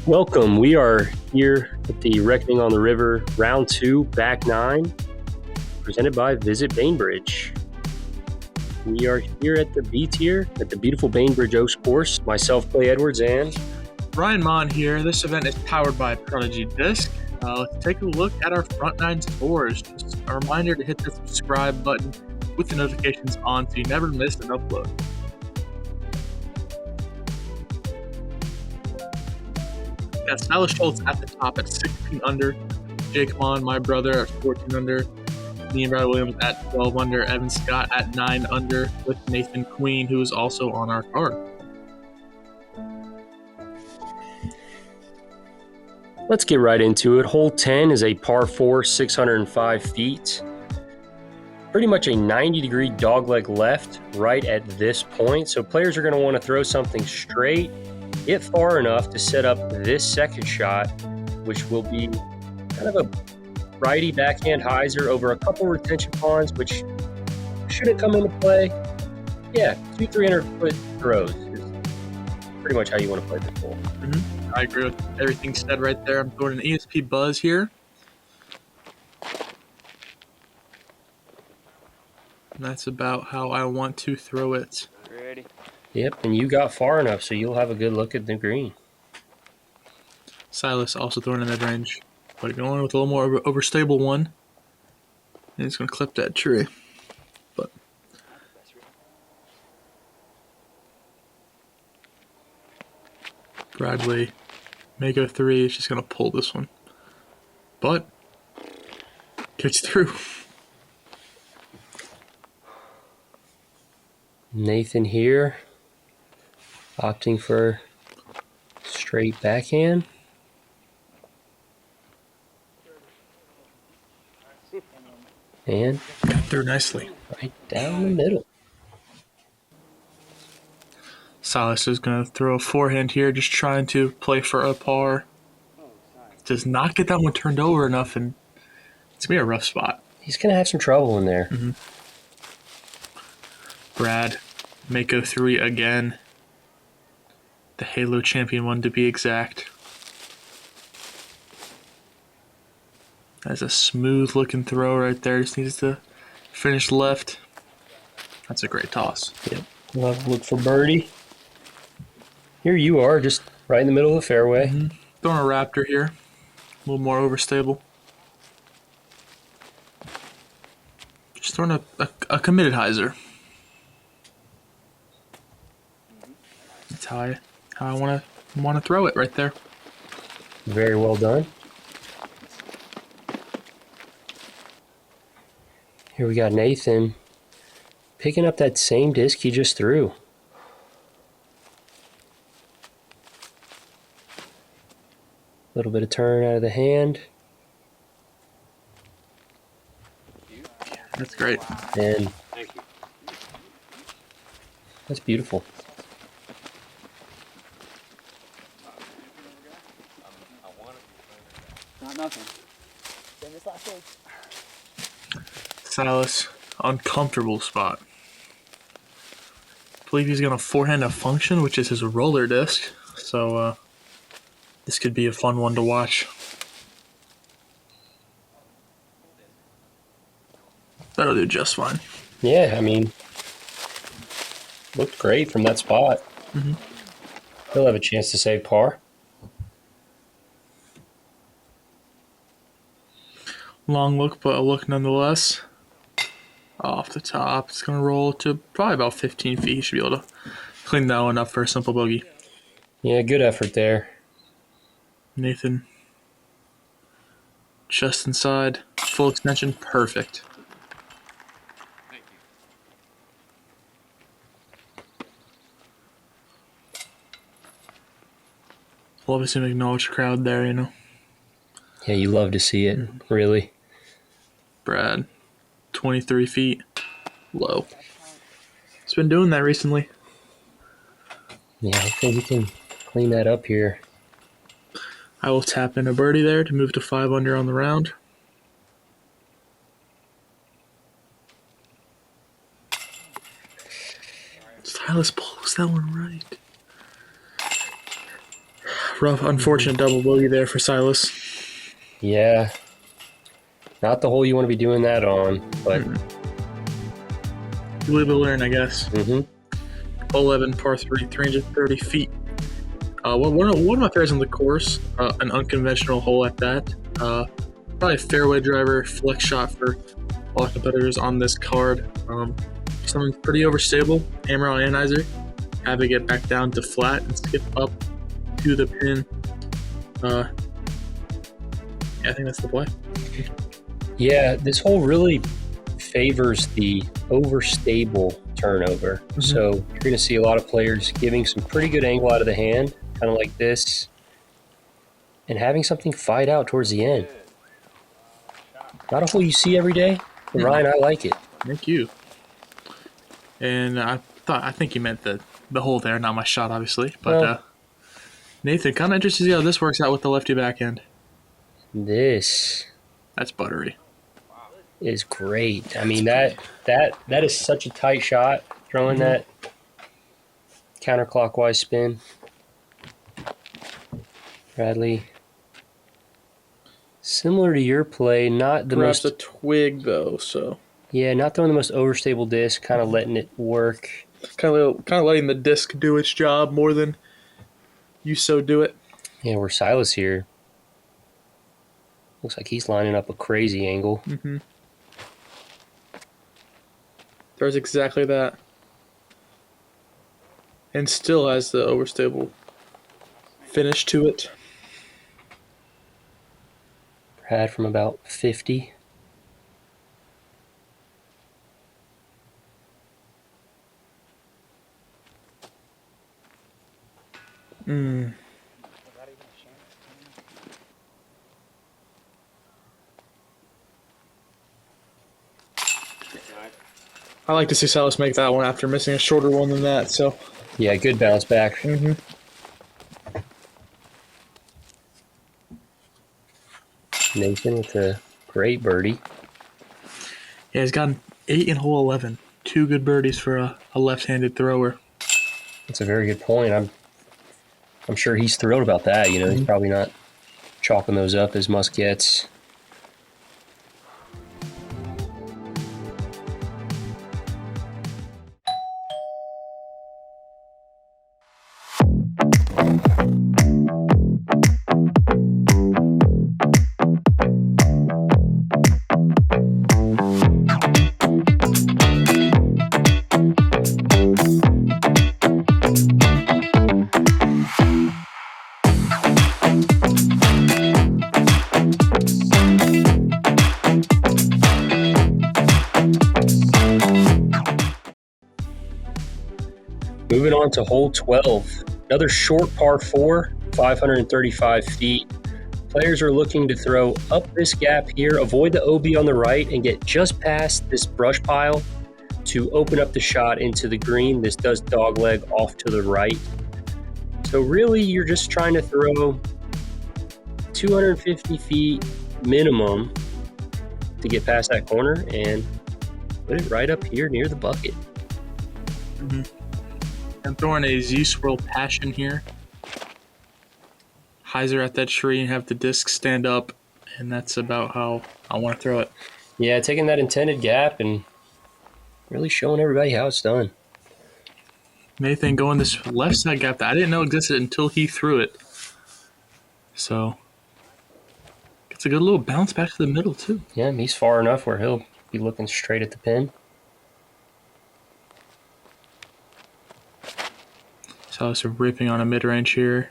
Welcome. We are here at the Reckoning on the River, round 2, back 9, presented by Visit Bainbridge. We are here at the B tier at the beautiful Bainbridge Oaks course. Myself, Clay Edwards, and Ryan Monn here. This event is powered by Prodigy Disc. Let's take a look at our front nine scores. Just a reminder to hit the subscribe button with the notifications on so you never miss an upload. Got Silas Schultz at the top at 16 under. Jake Monn, my brother, at 14 under. Me and Brad Williams at 12 under. Evan Scott at 9 under with Nathan Queen, who is also on our card. let's get right into it. Hole 10 is a par 4, 605 feet. Pretty much a 90-degree dogleg left right at this point. So players are going to want to throw something straight, get far enough to set up this second shot, which will be kind of a righty backhand hyzer over a couple retention ponds, which shouldn't come into play. Yeah, 200-300-foot throws is pretty much how you want to play this hole. I agree with everything said right there. I'm throwing an ESP Buzz here. And that's about how I want to throw it. Ready? Yep, and you got far enough, so you'll have a good look at the green. Silas also throwing a mid-range, but going with a little more overstable one. And he's going to clip that tree. But Bradley, Mako 3 is just going to pull this one. But gets through. Nathan here, opting for straight backhand. And Got through nicely. right down the middle. Silas is going to throw a forehand here, just trying to play for a par. Does not get that one turned over enough, and it's going to be a rough spot. He's going to have some trouble in there. Brad, Mako 3 again. The Halo champion one to be exact. That's a smooth looking throw right there. Just needs to finish left. That's a great toss. Yep. We'll have to look for birdie. Here you are, just right in the middle of the fairway. Throwing a Raptor here. A little more overstable. Just throwing a committed hyzer. That's how I want to throw it right there. Very well done. Here we got Nathan picking up that same disc he just threw. A little bit of turn out of the hand. That's great. And that's beautiful. Not nothing. Same as last week. Silas, uncomfortable spot. I believe he's going to forehand a function, which is his roller disc. So this could be a fun one to watch. That'll do just fine. Yeah, I mean, looked great from that spot. He'll have a chance to save par. Long look, but a look nonetheless. Off the top, it's going to roll to probably about 15 feet. He should be able to clean that one up for a simple bogey. Yeah, good effort there. Nathan, just inside, full extension, perfect. Love to see an acknowledged crowd there, you know. Yeah, you love to see it, really. Brad, 23 feet, low. He's been doing that recently. Yeah, I think we can clean that up here. I will tap in a birdie there to move to 5 under on the round. Silas pulls that one right. Rough, unfortunate double bogey there for Silas. Yeah. Not the hole you want to be doing that on, but... You live and learn, I guess. Mm-hmm. 11, par 3, 330 feet. One of my favorites on the course, an unconventional hole at that. Probably a fairway driver, flex shot for all our competitors on this card. Something pretty overstable, hammer on anhyzer, have it get back down to flat and skip up to the pin. Yeah, I think that's the play. Yeah, this hole really favors the overstable turnover. Mm-hmm. So you're going to see a lot of players giving some pretty good angle out of the hand, kind of like this, and having something fight out towards the end. Not a hole you see every day, but Ryan, I like it. Thank you. And I think you meant the hole there, not my shot, obviously. But Well, Nathan, kind of interested to see how this works out with the lefty backhand. this That's buttery. is great. I mean, that is such a tight shot, throwing that counterclockwise spin. Bradley, similar to your play, not the Perhaps most... a twig, though, so... Yeah, not throwing the most overstable disc, kind of letting it work. Kind of letting the disc do its job more than you so do it. Yeah, we're Silas here. Looks like he's lining up a crazy angle. Mm-hmm. There's exactly that. And still has the overstable finish to it. Brad from about 50. I like to see Silas make that one after missing a shorter one than that, so... Yeah, good bounce back. Mm-hmm. Nathan with a great birdie. Yeah, he's gotten 8 in hole 11. 2 good birdies for a left-handed thrower. That's a very good point. I'm sure he's thrilled about that. You know, he's probably not chalking those up as must-gets. Moving on to hole 12. Another short par 4, 535 feet. Players are looking to throw up this gap here, avoid the OB on the right, and get just past this brush pile to open up the shot into the green. This does dogleg off to the right. So really, you're just trying to throw 250 feet minimum to get past that corner and put it right up here near the bucket. Mm-hmm. I'm throwing a Z-Swirl Passion here. Hyzer at that tree and have the disc stand up, and that's about how I want to throw it. Yeah, taking that intended gap and really showing everybody how it's done. Nathan going this left side gap that I didn't know existed until he threw it. So, gets a good little bounce back to the middle, too. Yeah, he's far enough where he'll be looking straight at the pin. So it's ripping on a mid-range here.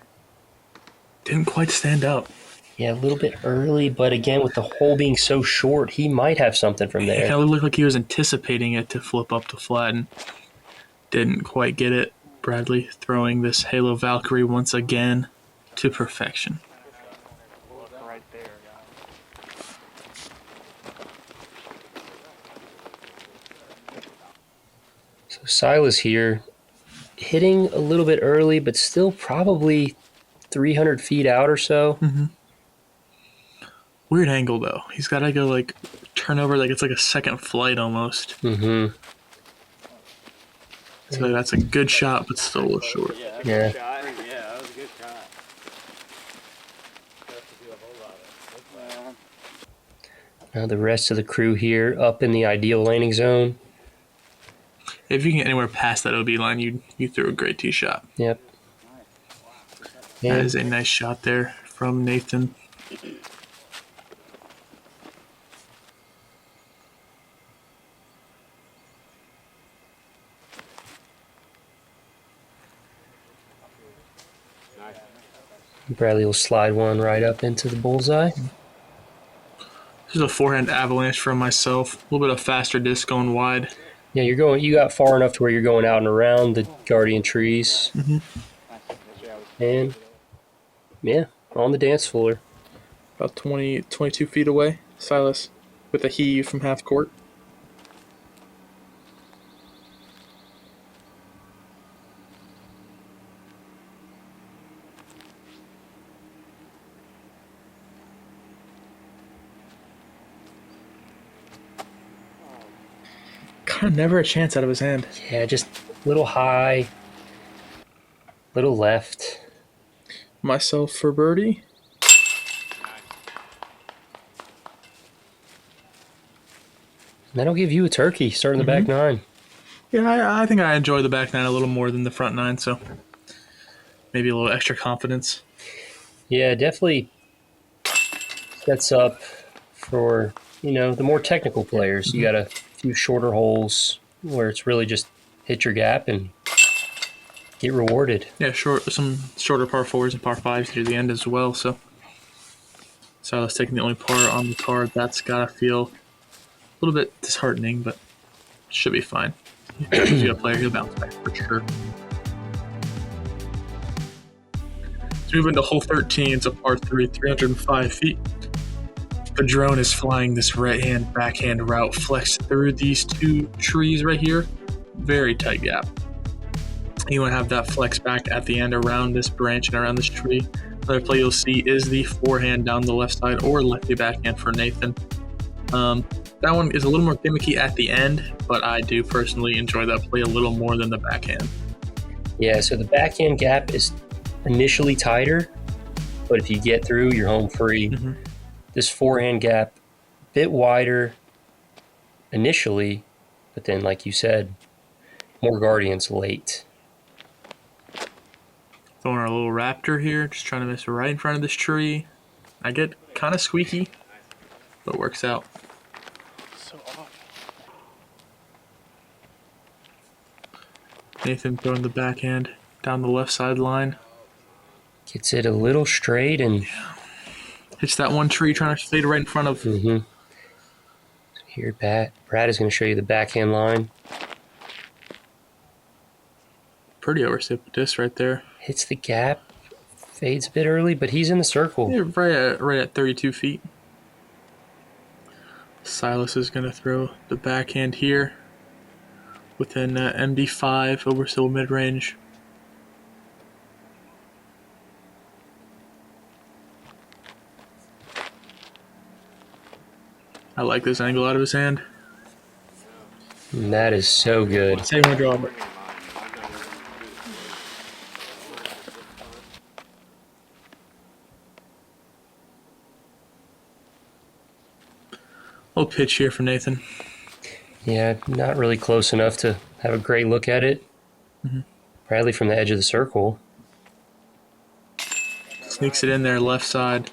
Didn't quite stand out. Yeah, a little bit early, but again, with the hole being so short, he might have something from there. It kind of looked like he was anticipating it to flip up to flat and didn't quite get it. Bradley throwing this Halo Valkyrie once again to perfection. Right there, So Silas here, hitting a little bit early, but still probably 300 feet out or so. Mm-hmm. Weird angle, though. He's got to go, like, turn over like it's like a second flight almost. Mm-hmm. So that's a good shot, but still a little short. Yeah. Yeah, that was a good shot. Now the rest of the crew here up in the ideal landing zone. If you can get anywhere past that OB line, you threw a great tee shot. Yep. That is a nice shot there from Nathan. Bradley will slide one right up into the bullseye. This is a forehand avalanche from myself. A little bit of faster disc going wide. Yeah, you got far enough to where you're going out and around the guardian trees. And yeah, on the dance floor. About 22 feet away. Silas with a heave from half court. Kind of never a chance out of his hand. Yeah, just a little high, little left. Myself for birdie. That'll give you a turkey starting the back nine. Yeah, I think I enjoy the back nine a little more than the front nine, so maybe a little extra confidence. Yeah, definitely sets up for, the more technical players. You got a few shorter holes where it's really just hit your gap and get rewarded. Yeah, some shorter par fours and par fives near the end as well. So Silas taking the only par on the card. That's gotta feel a little bit disheartening, but should be fine. He's got a player, he'll bounce back for sure. Let's move into hole 13. It's a par 3, 305 feet. The drone is flying this right-hand, backhand route, flex through these two trees right here. Very tight gap. You want to have that flex back at the end around this branch and around this tree. Another play you'll see is the forehand down the left side or lefty backhand for Nathan. That one is a little more gimmicky at the end, but I do personally enjoy that play a little more than the backhand. Yeah, so the backhand gap is initially tighter, but if you get through, you're home free. This forehand gap, a bit wider initially, but then, like you said, more guardians late. Throwing our little raptor here, just trying to miss right in front of this tree. I get kind of squeaky, but it works out. So off. Nathan throwing the backhand down the left side line. Gets it a little straight and Hits that one tree trying to fade right in front of. Here, Brad is going to show you the backhand line. Pretty overstepped with this right there. Hits the gap, fades a bit early, but he's in the circle. Yeah, right at 32 feet. Silas is going to throw the backhand here within MD5 over still mid-range. I like this angle out of his hand. And that is so good. Save my draw. Little pitch here from Nathan. Yeah, not really close enough to have a great look at it. Bradley from the edge of the circle. Sneaks it in there, left side.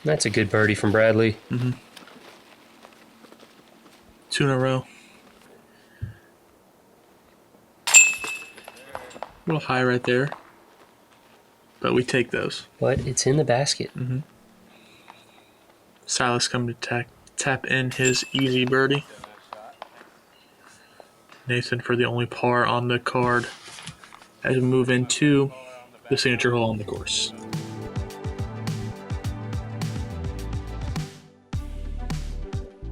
That's a good birdie from Bradley. 2 in a row. A little high right there, but we take those. But it's in the basket. Silas coming to tap in his easy birdie. Nathan for the only par on the card as we move into the signature hole on the course.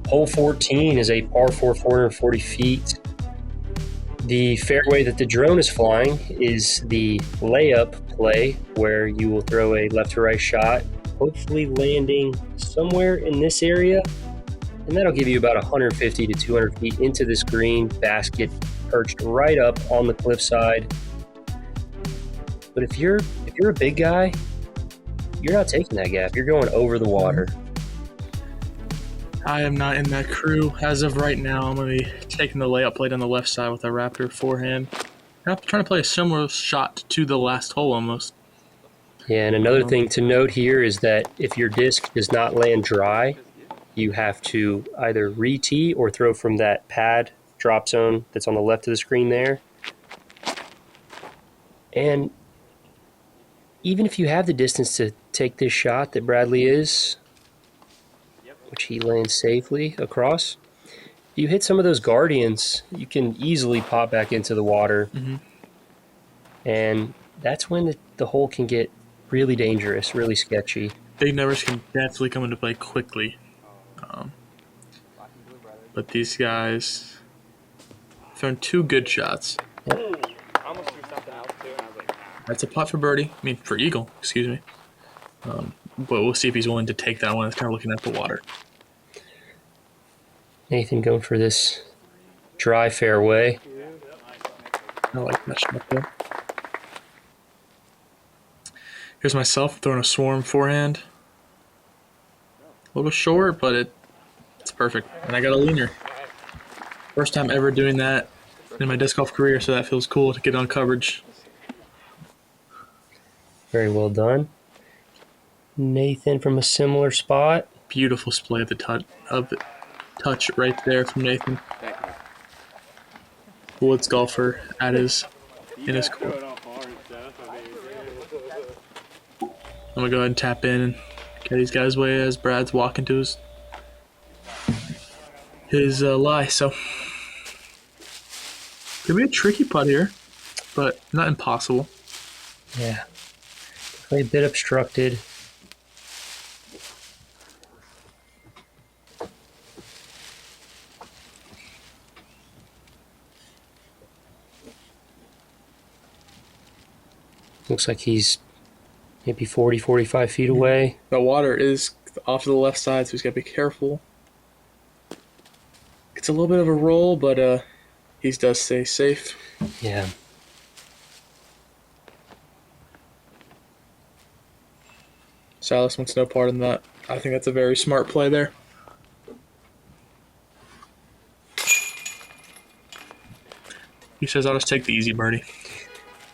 Hole 14 is a par 4, 440 feet. The fairway that the drone is flying is the layup play, where you will throw a left to right shot, hopefully landing somewhere in this area, and that'll give you about 150 to 200 feet into this green basket perched right up on the cliffside. But if you're a big guy, you're not taking that gap. You're going over the water. I am not in that crew. As of right now, I'm going to be taking the layup plate on the left side with a Raptor forehand. I'm trying to play a similar shot to the last hole almost. Yeah, and another thing to note here is that if your disc does not land dry, you have to either re-tee or throw from that pad drop zone that's on the left of the screen there. And even if you have the distance to take this shot that Bradley is, which he lands safely across, if you hit some of those guardians, you can easily pop back into the water. And that's when the hole can get really dangerous, really sketchy. Big numbers can definitely come into play quickly. But these guys thrown 2 good shots. That's a putt for birdie. I mean, for eagle, excuse me. But we'll see if he's willing to take that one. It's kind of looking at the water. Nathan going for this dry fairway. I like that shot there. Here's myself throwing a swarm forehand. A little short, but it's perfect. And I got a leaner. First time ever doing that in my disc golf career, so that feels cool to get on coverage. Very well done. Nathan from a similar spot. Beautiful display of the touch right there from Nathan. Woods golfer in his court. I'm gonna go ahead and tap in and get these guys away as Brad's walking to his lie. So could be a tricky putt here, but not impossible. Yeah, definitely a bit obstructed. Looks like he's maybe 40, 45 feet away. The water is off to the left side, so he's got to be careful. It's a little bit of a roll, but he does stay safe. Yeah. Silas wants no part in that. I think that's a very smart play there. He says, I'll just take the easy birdie.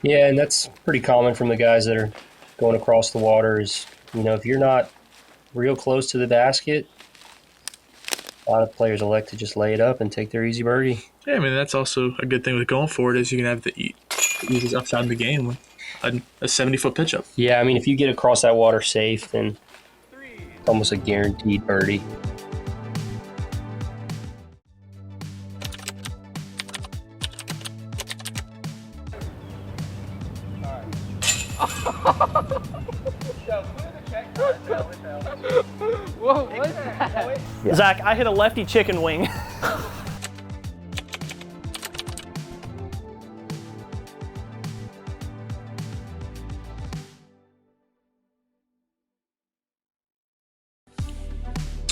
Yeah, and that's pretty common from the guys that are going across the water is, if you're not real close to the basket, a lot of players elect to just lay it up and take their easy birdie. Yeah, I mean, that's also a good thing with going for it is you can have the easiest upside in the game with a 70-foot pitch up. Yeah, I mean, if you get across that water safe, then it's almost a guaranteed birdie. Whoa, what is that? Zach, I hit a lefty chicken wing.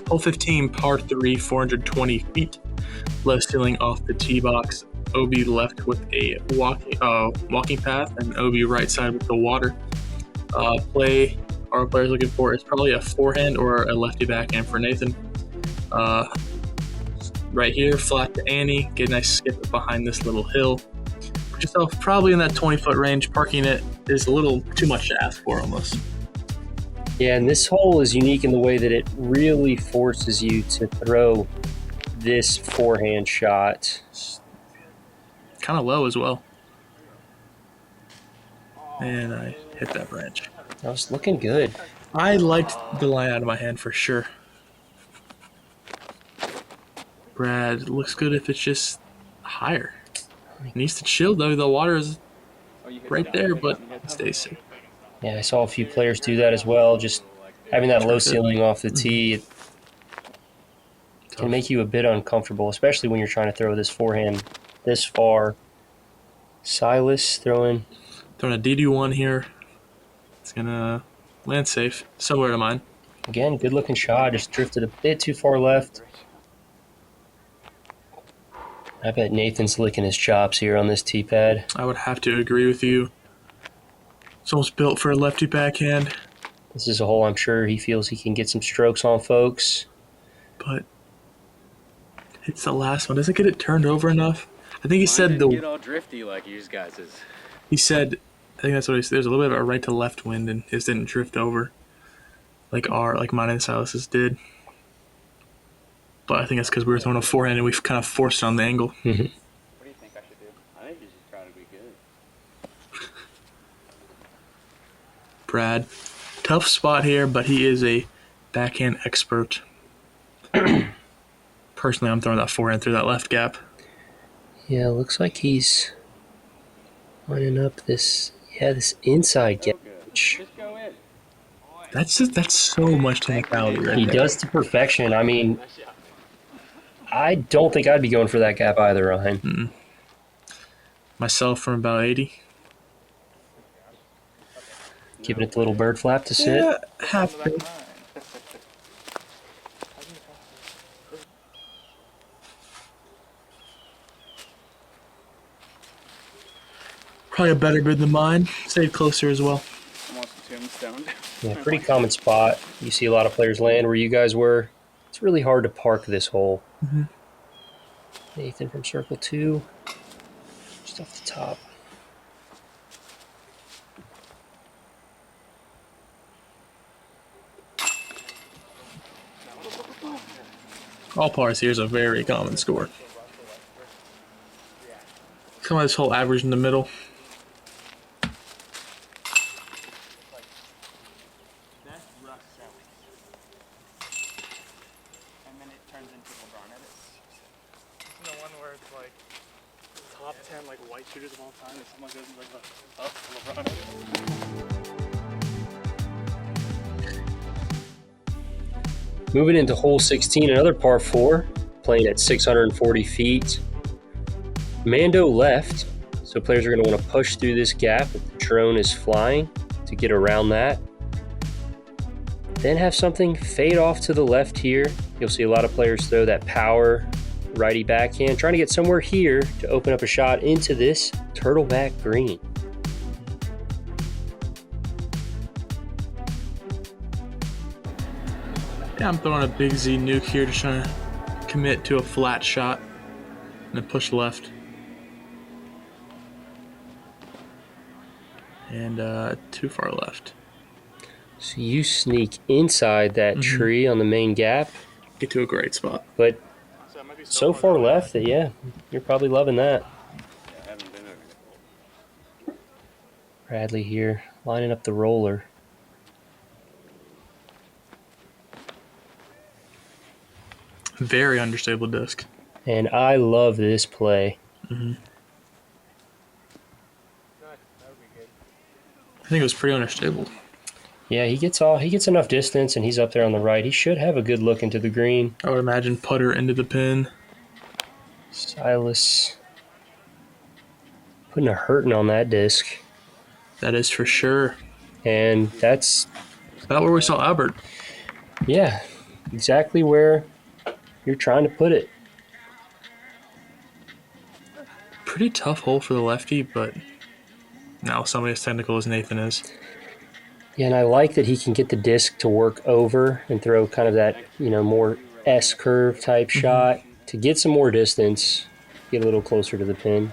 Hole 15, par 3, 420 feet. Left ceiling off the tee box. OB left with a walking path, and OB right side with the water. Play our player's looking for is probably a forehand or a lefty backhand for Nathan. Right here, flat to Annie. Get a nice skip behind this little hill. Put yourself probably in that 20-foot range. Parking it is a little too much to ask for almost. Yeah, and this hole is unique in the way that it really forces you to throw this forehand shot. Kind of low as well. And I hit that branch. That was looking good. I liked the line out of my hand for sure. Brad, looks good if it's just higher. He needs to chill though. The water is right there, but it stays safe. Yeah, I saw a few players do that as well. Just having that low ceiling off the tee it can make you a bit uncomfortable, especially when you're trying to throw this forehand this far. Silas throwing a DD1 here. It's gonna land safe, similar to mine. Again, good looking shot, just drifted a bit too far left. I bet Nathan's licking his chops here on this tee pad. I would have to agree with you. It's almost built for a lefty backhand. This is a hole I'm sure he feels he can get some strokes on, folks. But Hits the last one. Doesn't get it turned over enough. I think he said didn't get all drifty like you guys is. He said, I think that's what he said. There's a little bit of a right to left wind, and his didn't drift over like mine and Silas's did. But I think that's because we were throwing a forehand and we kind of forced it on the angle. What do you think I should do? I think you should try to be good. Brad, tough spot here, but he is a backhand expert. Personally, I'm throwing that forehand through that left gap. Yeah, looks like he's lining up this inside gap. Just go in. That's so much technicality right He there. does to perfection. I mean, I don't think I'd be going for that gap either, Ryan. Myself from about 80. Giving it the little bird flap to sit. Yeah, half bit. Probably a better bid than mine. Stayed closer as well. Almost tombstone. Yeah, pretty common spot. You see a lot of players land where you guys were. It's really hard to park this hole. Nathan from circle 2. Just off the top. All pars here is a very common score. Come on, this whole average in the middle. And then it turns into LeBron. Isn't the one where it's like top 10 like white shooters of all time, and someone goes like up to LeBron? Moving into hole 16, another par 4, playing at 640 feet. Mando left, so players are going to want to push through this gap if the drone is flying to get around that. Then have something fade off to the left here. You'll see a lot of players throw that power righty backhand, trying to get somewhere here to open up a shot into this turtleback green. Yeah, I'm throwing a big Z nuke here, just trying to commit to a flat shot and then push left. And too far left. So you sneak inside that tree on the main gap, Get to a great spot. but So it might be so far left that, yeah, you're probably loving that. I haven't been over. Bradley here, lining up the roller. Very understable disc. And I love this play. I think it was pretty understable. Yeah, he gets enough distance, and he's up there on the right. He should have a good look into the green. I would imagine putter into the pin. Silas putting a hurting on that disc. That is for sure. And that's, About where we saw Albert. yeah, exactly where you're trying to put it. Pretty tough hole for the lefty, but now somebody as technical as Nathan is. Yeah, and I like that he can get the disc to work over and throw kind of that, more S-curve type shot to get some more distance, get a little closer to the pin.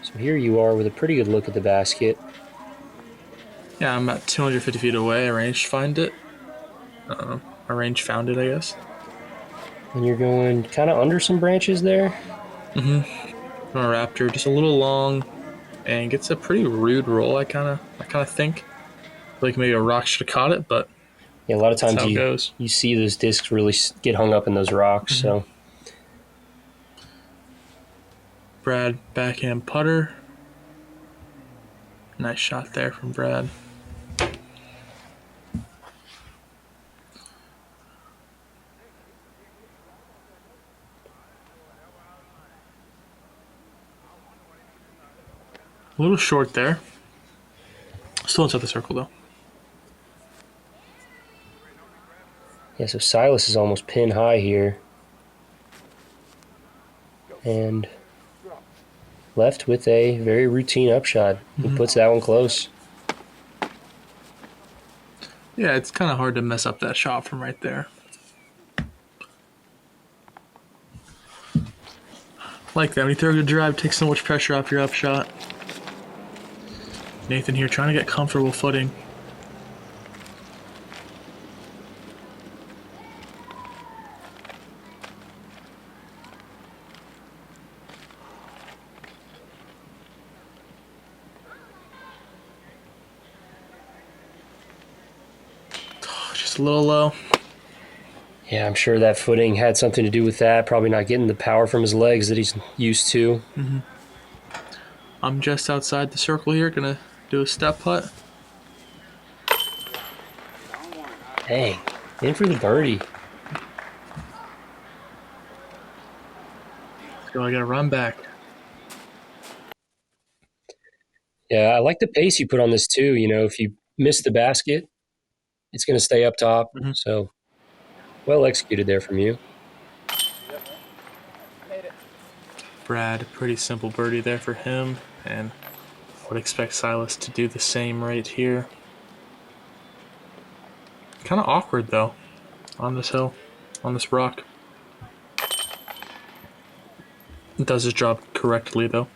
So here you are with a pretty good look at the basket. Yeah, I'm about 250 feet away. I range found it. I guess. And you're going kind of under some branches there. From a Raptor, just a little long, and gets a pretty rude roll. I kind of think, like maybe a rock should have caught it, but Yeah, a lot of that's times how it goes. you see those discs really get hung up in those rocks. So Brad backhand putter. Nice shot there from Brad. A little short there. Still inside the circle though. yeah, so Silas is almost pin high here. And left with a very routine upshot. He puts that one close. Yeah, it's kind of hard to mess up that shot from right there. Like that. When you throw a good drive, it takes so much pressure off your upshot. Nathan here trying to get comfortable footing. Just a little low. Yeah, I'm sure that footing had something to do with that. Probably not getting the power from his legs that he's used to. I'm just outside the circle here, gonna do a step putt. Dang, in for the birdie. So I gotta run back. Yeah, I like the pace you put on this too. You know, if you miss the basket, it's going to stay up top. So well executed there from you. Brad, pretty simple birdie there for him, and would expect Silas to do the same right here. Kind of awkward though, on this hill, on this rock. It does his job correctly though.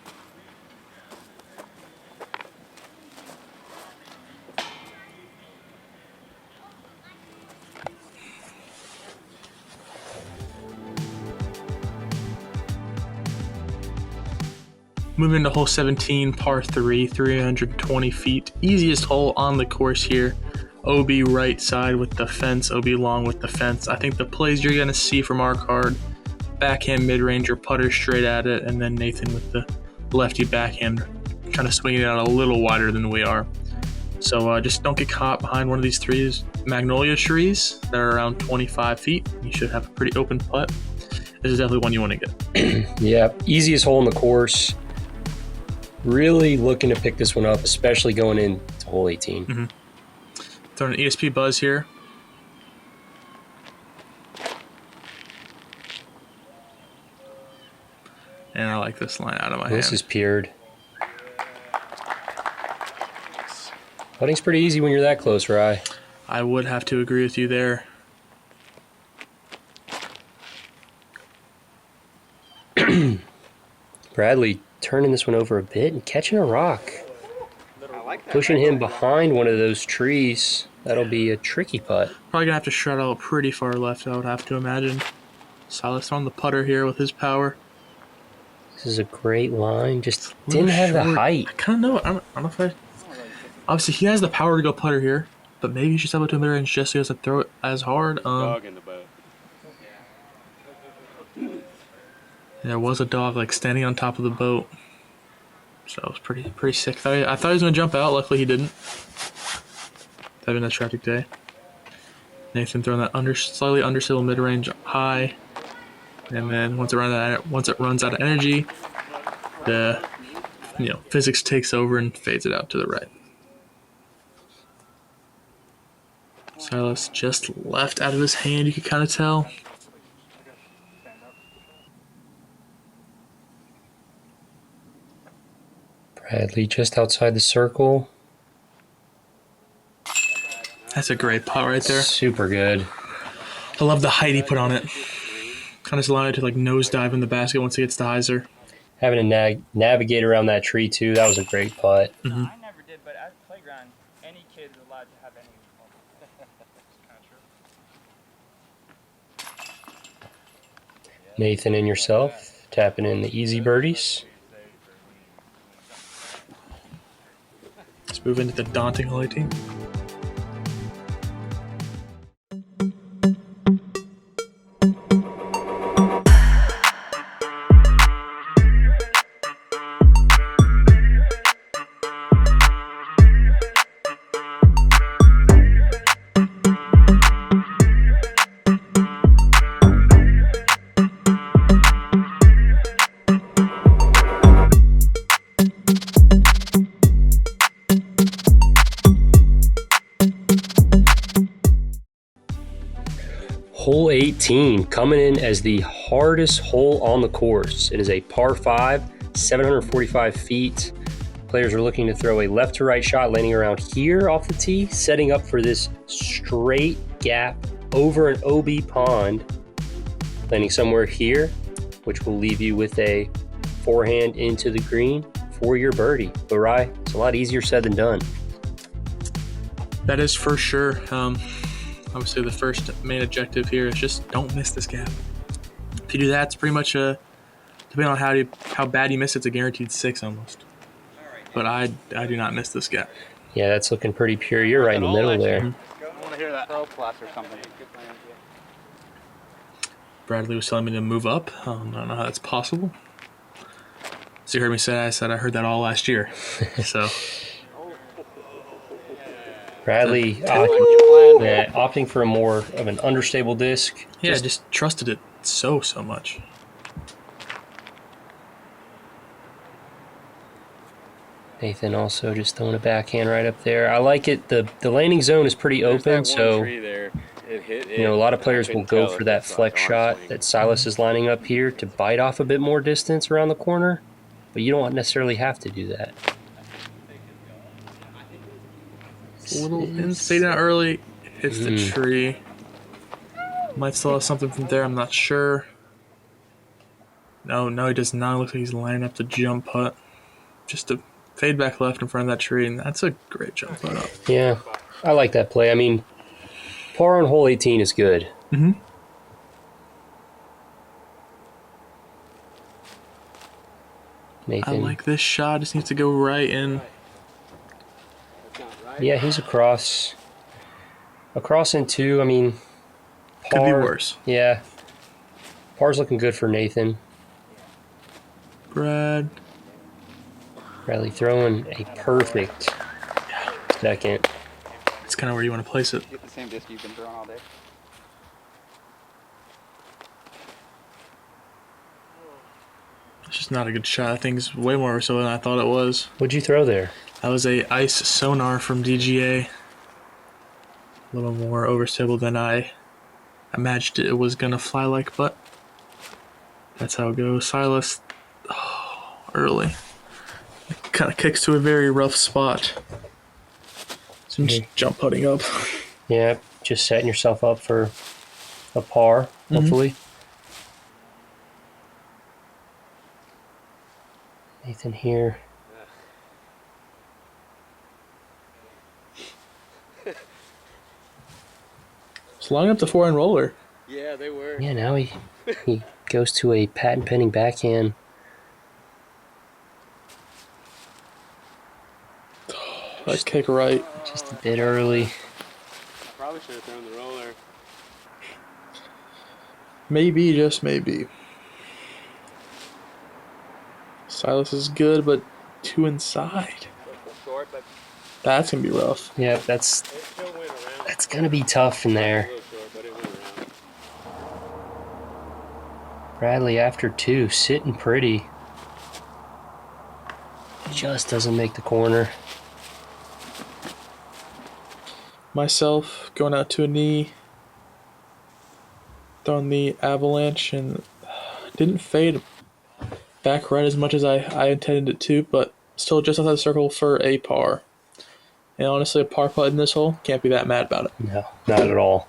Moving to hole 17, par 3, 320 feet. Easiest hole on the course here. OB right side with the fence, OB long with the fence. I think the plays you're going to see from our card, backhand mid-range or putter straight at it, and then Nathan with the lefty backhand, kind of swinging it out a little wider than we are. So just don't get caught behind one of these magnolia trees that are around 25 feet. You should have a pretty open putt. This is definitely one you want to get. Yeah, easiest hole in the course. Really looking to pick this one up, especially going into hole 18. Throwing an ESP buzz here. And I like this line out of my hand. This is piered. Putting's pretty easy when you're that close, Rye. I would have to agree with you there. Bradley turning this one over a bit and catching a rock. Pushing him behind one of those trees. That'll be a tricky putt. Probably gonna have to shred out pretty far left, I would have to imagine. Silas on the putter here with his power. This is a great line. Just didn't have the height. I kind of know. I don't know if I... Obviously, he has the power to go putter here, but maybe he should step up to a mid-range just so he doesn't throw it as hard. Dog in the boat. There was a dog like standing on top of the boat, so it was pretty sick. I thought he was gonna jump out. Luckily, he didn't. Having a traffic day. Nathan throwing that slightly undershill mid-range high, and then once it runs out of energy, the physics takes over and fades it out to the right. Silas just left out of his hand. You could kind of tell. Bradley just outside the circle. That's a great putt right there. Super good. I love the height he put on it. Kind of just allowed it to like nosedive in the basket once it gets to hyzer. Having to navigate around that tree too, that was a great putt. I never did, but at the playground, any kid is allowed to have any. It's kind of true. Nathan and yourself tapping in the easy birdies. Let's move into the daunting hole 18. Hole 18 coming in as the hardest hole on the course. It is a par 5, 745 feet. Players are looking to throw a left to right shot landing around here off the tee, setting up for this straight gap over an OB pond, landing somewhere here, which will leave you with a forehand into the green for your birdie. But Rye, it's a lot easier said than done. That is for sure. Obviously, the first main objective here is just don't miss this gap. If you do that, it's pretty much depending on how bad you miss, it's a guaranteed 6 almost. But I do not miss this gap. Yeah, that's looking pretty pure. You're right in the middle there. I want to hear that. Pro plus or something. Bradley was telling me to move up. I don't know how that's possible. So you heard me say, I said I heard that all last year. So Bradley opting for a more of an understable disc. yeah, just trusted it so much. Nathan also just throwing a backhand right up there. I like it. The landing zone is pretty open, so you know, a lot of players will go for that flex shot that Silas is lining up here to bite off a bit more distance around the corner, but you don't necessarily have to do that. A little inside out early. Hits the tree. Might still have something from there. I'm not sure. No, he does not. Looks like he's lining up the jump putt. Just a fade back left in front of that tree, and that's a great jump putt up. Yeah, I like that play. I mean, par on hole 18 is good. Mm-hmm. Nathan. I like this shot. Just needs to go right in. Yeah, he's across in 2. I mean, par, Could be worse. Yeah, par's looking good for Nathan. Bradley throwing a perfect second. It's kind of where you want to place it. Get the same disc you've been throwing all day. It's just not a good shot. I think it's way more so than I thought it was. What'd you throw there? That was a ice sonar from DGA. A little more overstable than I imagined it was gonna fly like, but that's how it goes. Silas, early. Kind of kicks to a very rough spot. So I'm just jump putting up. Yeah, just setting yourself up for a par, hopefully. Nathan here. It's long up the forehand roller. Yeah, they were. Yeah, now he goes to a patent pending backhand. Nice kick right. Just a bit early. Probably should have thrown the roller. Maybe, just maybe. Silas is good, but too inside. Short, but That's gonna be rough. Yeah, that's gonna be tough in there. short, but it went around. Bradley after 2, sitting pretty. Just doesn't make the corner. Myself going out to a knee, throwing the avalanche, and didn't fade back right as much as I intended it to, but still just outside the circle for a par. And honestly, a par putt in this hole, can't be that mad about it. No, not at all.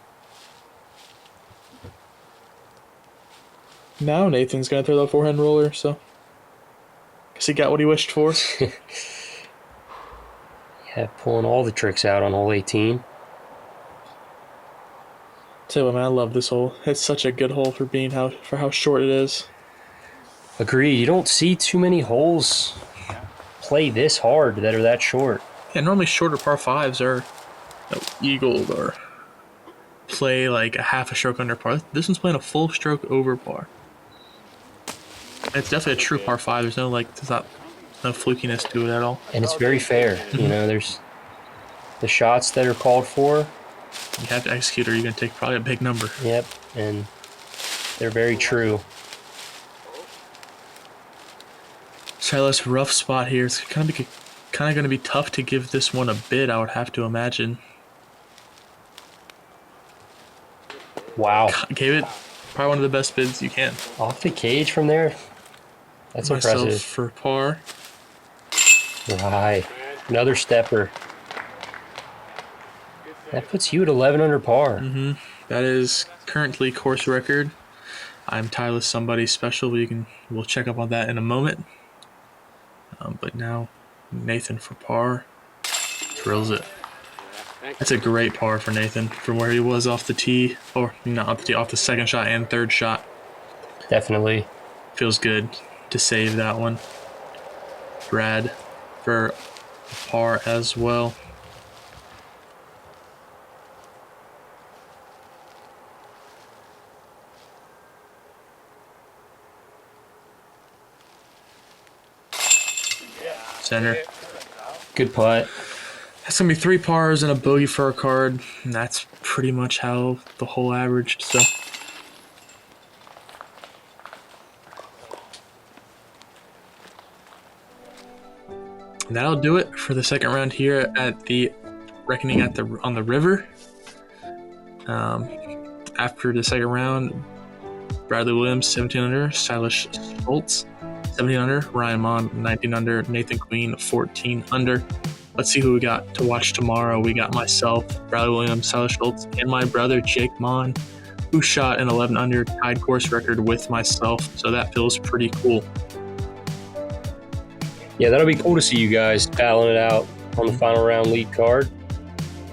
Now Nathan's going to throw the forehand roller, so guess he got what he wished for. Yeah, pulling all the tricks out on hole 18. Tell you what, man, I love this hole. It's such a good hole for how short it is. Agreed. You don't see too many holes play this hard that are that short. Yeah, normally shorter par 5s are eagled or play like a half a stroke under par. This one's playing a full stroke over par. It's definitely a true par 5. There's no flukiness to it at all. And it's very fair. You know, there's the shots that are called for. You have to execute or you're going to take probably a big number. Yep, and they're very true. Silas, rough spot here. It's kind of going to be tough to give this one a bid, I would have to imagine. Wow. Gave it probably one of the best bids you can. Off the cage from there. That's Myself impressive. for par. Right. Another stepper. That puts you at 11 under par. That is currently course record. I'm Tyler somebody special, but we'll check up on that in a moment. But now Nathan for par drills it. That's a great par for Nathan from where he was off the tee, or not off the tee, off the second shot and third shot. Definitely. Feels good to save that one. Brad for par as well. Center. Good putt. That's going to be 3 pars and a bogey for a card, and that's pretty much how the whole averaged, so. And that'll do it for the second round here at the Reckoning on the River. After the second round, Bradley Williams 17 under, Silas Schultz 17 under, Ryan Monn 19 under, Nathan Queen 14 under. Let's see who we got to watch tomorrow. We got myself, Bradley Williams, Silas Schultz, and my brother Jake Monn, who shot an 11 under, tied course record with myself. So that feels pretty cool. Yeah, that'll be cool to see you guys battling it out on the final round lead card.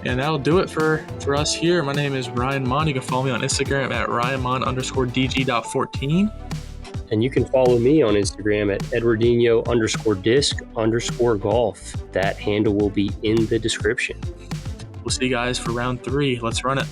And that'll do it for us here. My name is Ryan Monn. You can follow me on Instagram at ryanmon_dg.14. And you can follow me on Instagram at edwardinho_disc_golf. That handle will be in the description. We'll see you guys for round 3. Let's run it.